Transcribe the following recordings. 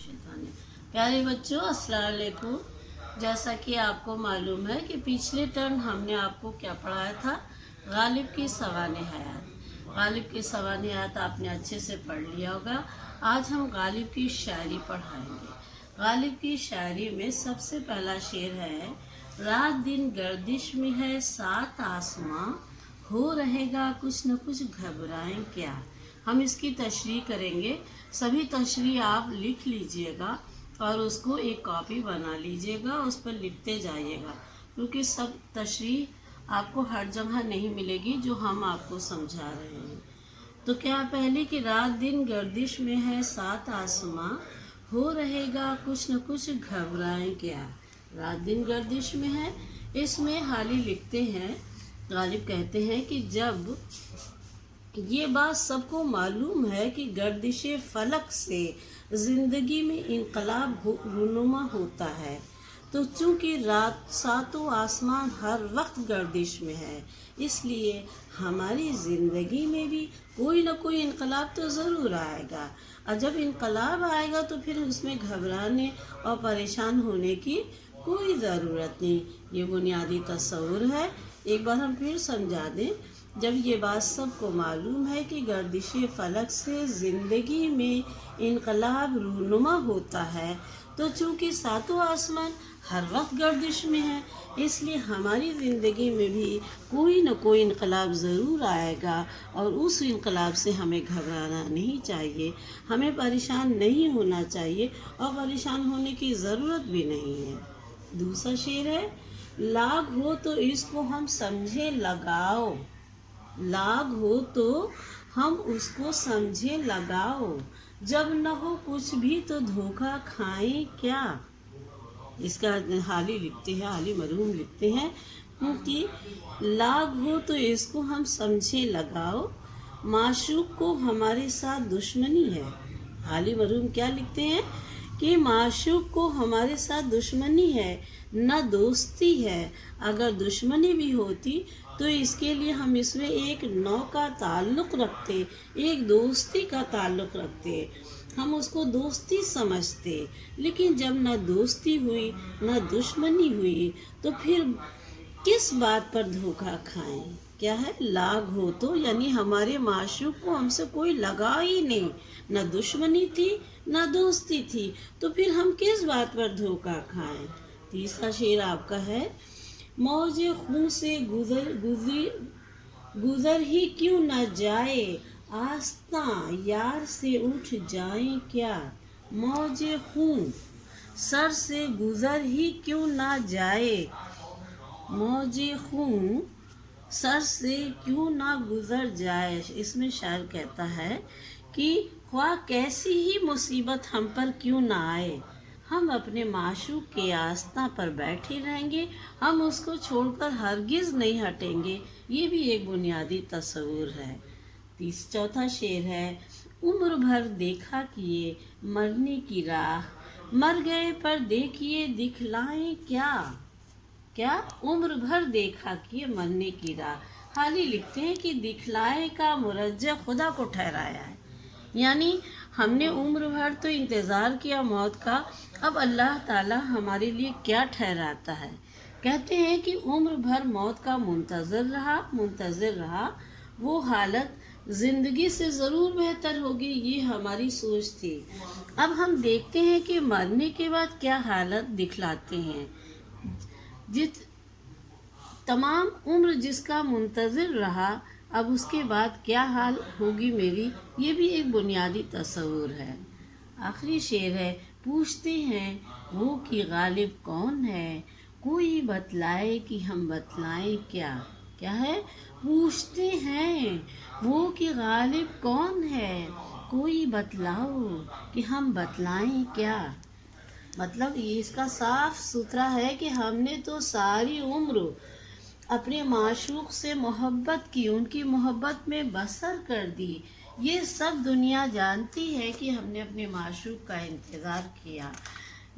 मिनश्शैतानिर प्यारे बच्चों, अस्सलाम वालेकुम। जैसा कि आपको मालूम है कि पिछले टर्म हमने आपको क्या पढ़ाया था, गालिब की सवाने हयात। गालिब की सवाने हयात आपने अच्छे से पढ़ लिया होगा। आज हम गालिब की शायरी पढ़ाएंगे। गालिब की शायरी में सबसे पहला शेर है, रात दिन गर्दिश में है सात आसमां, हो रहेगा कुछ न कुछ घबराएं क्या। हम इसकी तशरीह करेंगे। सभी तशरीह आप लिख लीजिएगा और उसको एक कॉपी बना लीजिएगा, उस पर लिखते जाइएगा, क्योंकि सब तशरीह आपको हर जगह नहीं मिलेगी जो हम आपको समझा रहे हैं। तो क्या पहले कि रात दिन गर्दिश में है सात आसमां, हो रहेगा कुछ न कुछ घबराएं क्या। रात दिन गर्दिश में है, इसमें हाली लिखते हैं, गालिब कहते हैं कि जब ये बात सबको मालूम है कि गर्दिश फलक से ज़िंदगी में इनकलाब रूनुमा होता है, तो चूँकि रात सातों आसमान हर वक्त गर्दिश में है, इसलिए हमारी ज़िंदगी में भी कोई न कोई इनकलाब तो ज़रूर आएगा। और जब इनकलाब आएगा तो फिर उसमें घबराने और परेशान होने की कोई ज़रूरत नहीं। ये बुनियादी तस्वुर है। एक बार हम फिर समझा दें। जब ये बात सबको मालूम है कि गर्दिश फलक से ज़िंदगी में इनकलाब रूनुमा होता है, तो चूँकि सातों आसमान हर वक्त गर्दिश में है, इसलिए हमारी ज़िंदगी में भी कोई न कोई इनकलाब ज़रूर आएगा और उस इनकलाब से हमें घबराना नहीं चाहिए, हमें परेशान नहीं होना चाहिए और परेशान होने की ज़रूरत भी नहीं है। दूसरा शेर है, लाग हो तो इसको हम समझे लगाओ, लाग हो तो हम उसको समझे लगाओ, जब न हो कुछ भी तो धोखा खाएं क्या। इसका हाली लिखते हैं, हाली मरहूम लिखते हैं कि लाग हो तो इसको हम समझे लगाओ, माशूक को हमारे साथ दुश्मनी है। हाली मरहूम क्या लिखते हैं कि माशूक को हमारे साथ दुश्मनी है, न दोस्ती है। अगर दुश्मनी भी होती तो इसके लिए हम इसमें एक नौ का ताल्लुक़ रखते, एक दोस्ती का ताल्लुक़ रखते, हम उसको दोस्ती समझते। लेकिन जब न दोस्ती हुई न दुश्मनी हुई, तो फिर किस बात पर धोखा खाएं। क्या है, लाग हो तो यानी हमारे माशूक को हमसे कोई लगा ही नहीं, न दुश्मनी थी न दोस्ती थी, तो फिर हम किस बात पर धोखा खाएं। तीसरा शेर आपका है, मौजे खून से गुजर ही क्यों न जाए, आस्ता यार से उठ जाए क्या। मौजे खून सर से गुजर ही क्यों न जाए, मौजे खून सर से क्यों ना गुजर जाए। इसमें शायर कहता है कि ख्वाह कैसी ही मुसीबत हम पर क्यों ना आए, हम अपने माशूक के आस्था पर बैठे रहेंगे, हम उसको छोड़कर हरगिज़ नहीं हटेंगे। ये भी एक बुनियादी तस्वुर है। चौथा शेर है, उम्र भर देखा किए मरने की राह, मर गए पर देखिए दिखलाएं क्या। क्या, उम्र भर देखा किए मरने की राह। हाली लिखते हैं कि दिखलाए का मुरज्जा खुदा को ठहराया है, यानी हमने उम्र भर तो इंतज़ार किया मौत का, अब अल्लाह ताला हमारे लिए क्या ठहराता है। कहते हैं कि उम्र भर मौत का मुंतज़िर रहा, वो हालत ज़िंदगी से ज़रूर बेहतर होगी, ये हमारी सोच थी। अब हम देखते हैं कि मरने के बाद क्या हालत दिखलाते हैं। तमाम उम्र जिसका मुंतज़िर रहा, अब उसके बाद क्या हाल होगी मेरी, ये भी एक बुनियादी तस्वुर है। आखिरी शेर है, पूछते हैं वो कि गालिब कौन है, कोई बतलाए कि हम बतलाएं क्या। क्या है, पूछते हैं वो कि गालिब कौन है, कोई बतलाओ कि हम बतलाएं क्या। मतलब ये इसका साफ सुथरा है कि हमने तो सारी उम्र अपने माशूक से मोहब्बत की, उनकी मोहब्बत में बसर कर दी। ये सब दुनिया जानती है कि हमने अपने माशूक का इंतज़ार किया।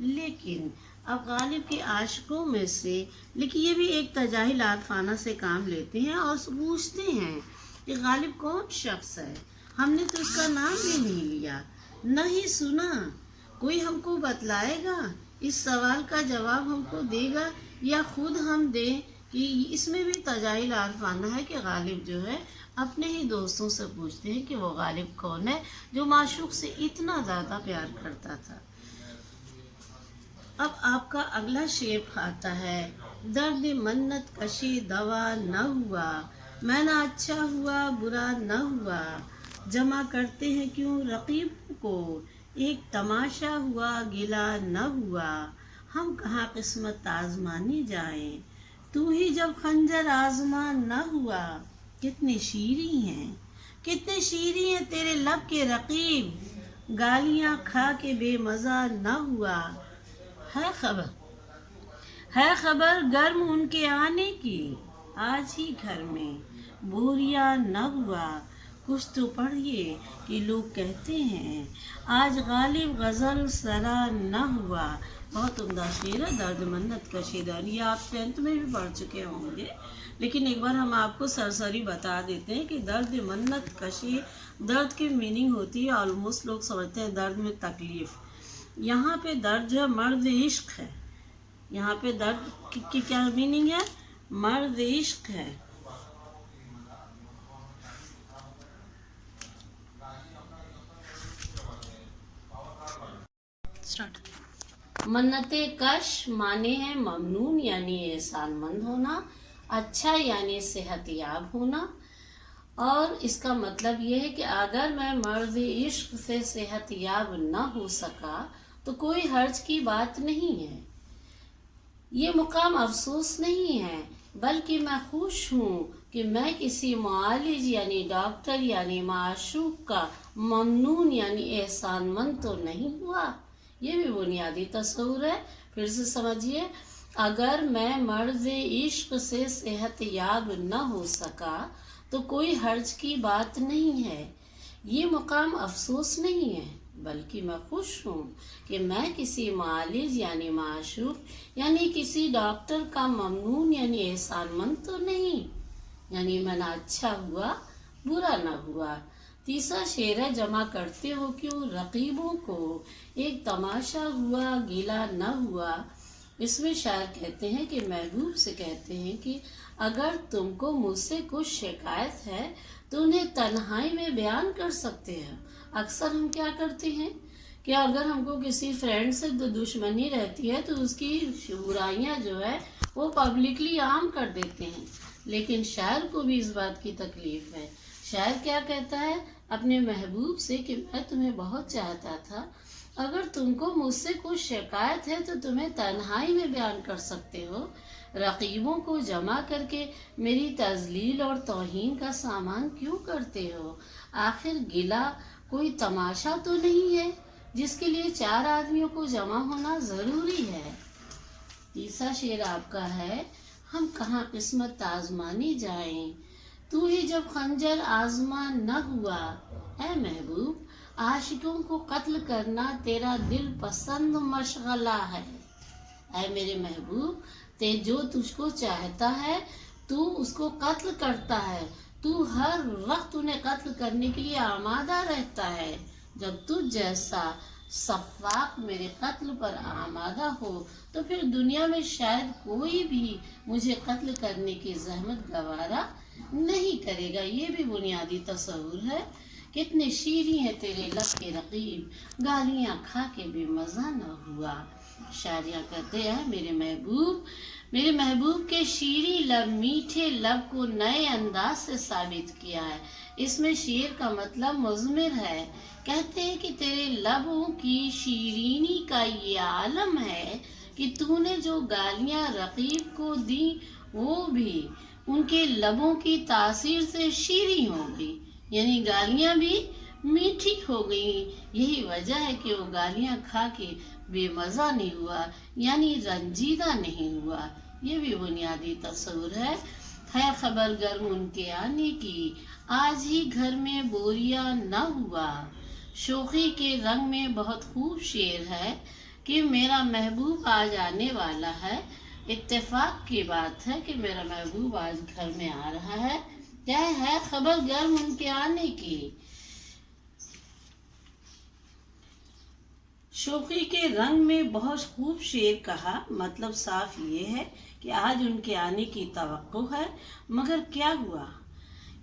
लेकिन अब गालिब के आशिकों में से, लेकिन ये भी एक तजाहिल आतफाना से काम लेते हैं और पूछते हैं कि गालिब कौन शख्स है, हमने तो उसका नाम भी नहीं लिया, न ही सुना, کوئی ہم کو بتلائے گا، اس سوال کا جواب ہم کو دے گا، یا خود ہم دیں؟ کہ اس میں بھی تجاہل عارفانہ ہے کہ غالب جو ہے اپنے ہی دوستوں سے پوچھتے ہیں کہ وہ غالب کون ہے جو معشوق سے اتنا زیادہ پیار کرتا تھا۔ اب آپ کا اگلا شعر آتا ہے، درد منت کشی دوا نہ ہوا، میں نہ اچھا ہوا برا نہ ہوا، جمع کرتے ہیں کیوں رقیب کو، ایک تماشا ہوا گلا نہ ہوا، ہم کہاں قسمت آزمانے جائیں، تو ہی جب خنجر آزمان نہ ہوا، کتنے شیریں ہیں کتنے شیریں ہیں تیرے لب کے رقیب، گالیاں کھا کے بے مزہ نہ ہوا، ہے خبر گرم ان کے آنے کی، آج ہی گھر میں بوریا نہ ہوا، کچھ تو پڑھیے کہ لوگ کہتے ہیں آج غالب غزل سرا نہ ہوا۔ بہت عمدہ شعر ہے، درد منت کشی دوا، یہ آپ 10th میں بھی پڑھ چکے ہوں گے، لیکن ایک بار ہم آپ کو سرسری بتا دیتے ہیں کہ درد منت کشی، درد کی میننگ ہوتی ہے، آلموسٹ لوگ سمجھتے ہیں درد میں تکلیف، یہاں پہ درد جو ہے مرد عشق ہے، یہاں پہ درد کی کیا میننگ ہے؟ مرد عشق ہے۔ منت کش معنی ہے ممنون یعنی احسان مند ہونا، اچھا یعنی صحت یاب ہونا، اور اس کا مطلب یہ ہے کہ اگر میں مرد عشق سے صحت یاب نہ ہو سکا تو کوئی حرج کی بات نہیں ہے، یہ مقام افسوس نہیں ہے، بلکہ میں خوش ہوں کہ میں کسی معالج یعنی ڈاکٹر یعنی معشوق کا ممنون یعنی احسان مند تو نہیں ہوا۔ یہ بھی بنیادی تصور ہے، پھر سے سمجھیے، اگر میں مرض عشق سے صحت یاب نہ ہو سکا تو کوئی حرج کی بات نہیں ہے، یہ مقام افسوس نہیں ہے، بلکہ میں خوش ہوں کہ میں کسی معالج یعنی معشوق یعنی کسی ڈاکٹر کا ممنون یعنی احسان مند تو نہیں، یعنی میں نہ اچھا ہوا برا نہ ہوا۔ تیسرا شعر ہے، جمع کرتے ہو کیوں رقیبوں کو، ایک تماشا ہوا گیلا نہ ہوا۔ اس میں شاعر کہتے ہیں کہ محبوب سے کہتے ہیں کہ اگر تم کو مجھ سے کچھ شکایت ہے تو انہیں تنہائی میں بیان کر سکتے ہیں۔ اکثر ہم کیا کرتے ہیں کہ اگر ہم کو کسی فرینڈ سے دشمنی رہتی ہے تو اس کی برائیاں جو ہے وہ پبلکلی عام کر دیتے ہیں، لیکن شاعر کو بھی اس بات کی تکلیف ہے۔ شاعر کیا کہتا ہے اپنے محبوب سے کہ میں تمہیں بہت چاہتا تھا، اگر تم کو مجھ سے کچھ شکایت ہے تو تمہیں تنہائی میں بیان کر سکتے ہو، رقیبوں کو جمع کر کے میری تذلیل اور توہین کا سامان کیوں کرتے ہو؟ آخر گلہ کوئی تماشا تو نہیں ہے جس کے لیے 4 آدمیوں کو جمع ہونا ضروری ہے۔ تیسرا شعر آپ کا ہے، ہم کہاں قسمت آزمانے جائیں، تو ہی جب خنجر آزمان نہ ہوا۔ اے محبوب، عاشقوں کو قتل کرنا تیرا دل پسند مشغلہ ہے۔ اے میرے محبوب، جو تجھ کو چاہتا ہے تو اس کو قتل کرتا ہے، تو ہر وقت انہیں قتل کرنے کے لیے آمادہ رہتا ہے۔ جب تجھ جیسا سفاق میرے قتل پر آمادہ ہو تو پھر دنیا میں شاید کوئی بھی مجھے قتل کرنے کی زحمت گوارا نہیں کرے گا۔ یہ بھی بنیادی تصور ہے۔ کتنے شیریں ہیں تیرے لب کے رقیب، گالیاں کھا کے بھی مزہ نہ ہوا۔ شاعریاں کہتے ہیں میرے محبوب کے شیریں لب، میٹھے لب کو نئے انداز سے ثابت کیا ہے۔ اس میں شعر کا مطلب مضمر ہے، کہتے ہیں کہ تیرے لبوں کی شیرینی کا یہ عالم ہے کہ تو نے جو گالیاں رقیب کو دی وہ بھی ان کے لبوں کی تاثیر سے شیریں ہو گئی، یعنی گالیاں بھی میٹھی ہو گئی۔ یہی وجہ ہے کہ وہ گالیاں کھا کے بے مزہ نہیں ہوا، یعنی رنجیدہ نہیں ہوا۔ یہ بھی بنیادی تصور ہے خبر گرم ان کے آنے کی، آج ہی گھر میں بوریا نہ ہوا۔ شوخی کے رنگ میں بہت خوب شعر ہے کہ میرا محبوب آج آنے والا ہے، اتفاق کی بات ہے کہ میرا محبوب آج گھر میں آ رہا ہے، کیا ہے خبر گرم ان کے آنے کی۔ शोखी के रंग में बहुत खूब शेर कहा, मतलब साफ ये है कि आज उनके आने की तवक्को है, मगर क्या हुआ?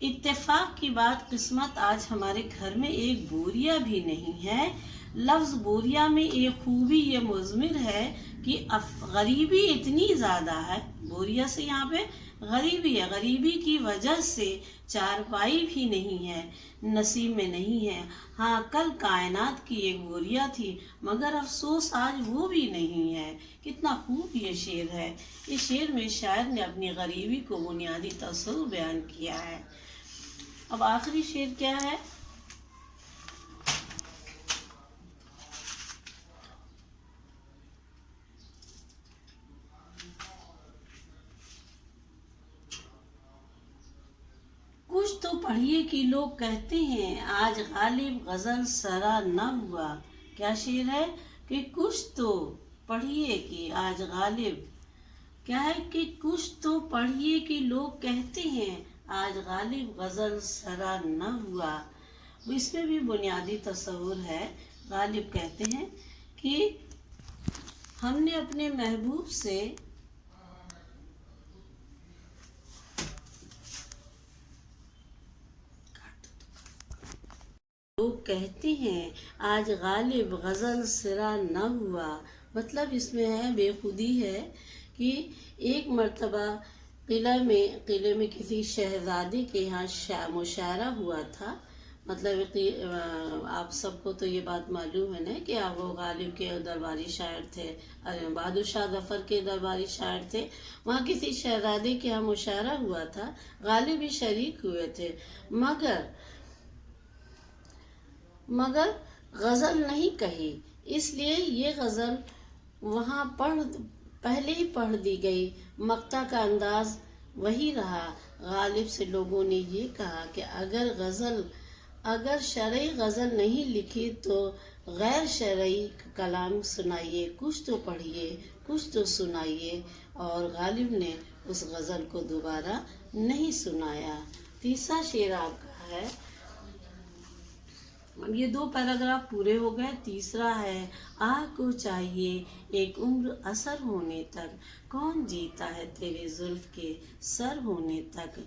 इत्तेफाक की बात किस्मत आज हमारे घर में एक बोरिया भी नहीं है। लफ्ज़ बोरिया में एक खूबी ये मुज़मिर है कि गरीबी इतनी ज़्यादा है, बोरिया से यहाँ पे गरीबी है, गरीबी की वजह से चारपाई भी नहीं है, नसीब में नहीं है। हाँ, कल कायनात की एक बोरिया थी, मगर अफसोस आज वो भी नहीं है। कितना खूब ये शेर है। इस शेर में शायर ने अपनी गरीबी को बुनियादी तसव्वुर बयान किया है। अब आखिरी शेर क्या है? कुछ तो पढ़िए कि लोग कहते हैं आज गालिब गजल सरा न हुआ। क्या शेर है? कि कुछ तो पढ़िए कि आज गालिब, क्या है कि कुछ तो पढ़िए कि लोग कहते हैं आज गालिब गजल सरा न हुआ। इसमें भी बुनियादी तस्वुर है। गालिब कहते हैं कि हमने अपने महबूब से लोग कहते हैं आज गालिब गज़ल सिरा न हुआ। मतलब इसमें है बेखुदी है कि एक मर्तबा किले में किसी शहजादे के यहाँ मुशायरा हुआ था। मतलब कि आप सबको तो ये बात मालूम है ना कि आप वो गालिब के दरबारी शायर थे, बहादुर शाह जफर के दरबारी शायर थे। वहाँ किसी शहजादे के यहाँ मुशायरा हुआ था, गालिब भी शरीक हुए थे, मगर गज़ल नहीं कही, इसलिए ये गज़ल वहाँ पहले ही पढ़ दी गई। मक्ता का अंदाज वही रहा। गालिब से लोगों ने ये कहा कि अगर शरई गज़ल नहीं लिखी तो गैर शरई कलाम सुनाइए, कुछ तो पढ़िए, कुछ तो सुनाइए। और गालिब ने उस गज़ल को दोबारा नहीं सुनाया। तीसरा शेर आपका है, ये 2 पैराग्राफ पूरे हो गए। तीसरा है, आह को चाहिए एक उम्र असर होने तक, कौन जीता है तेरे जुल्फ के सर होने तक।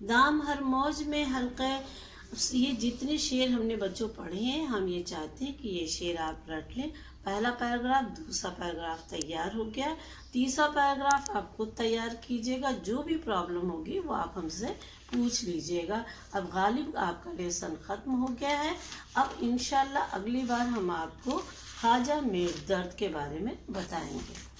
दाम हर मौज में हल्के। ये जितने शेर हमने बच्चों पढ़े हैं, हम ये चाहते हैं कि ये शेर आप रट लें। पहला पैराग्राफ, दूसरा पैराग्राफ तैयार हो गया, तीसरा पैराग्राफ आप खुद तैयार कीजिएगा। जो भी प्रॉब्लम होगी वो आप हमसे पूछ लीजिएगा। अब गालिब आपका लेसन ख़त्म हो गया है। अब इंशाल्लाह अगली बार हम आपको ख्वाजा मीर दर्द के बारे में बताएंगे।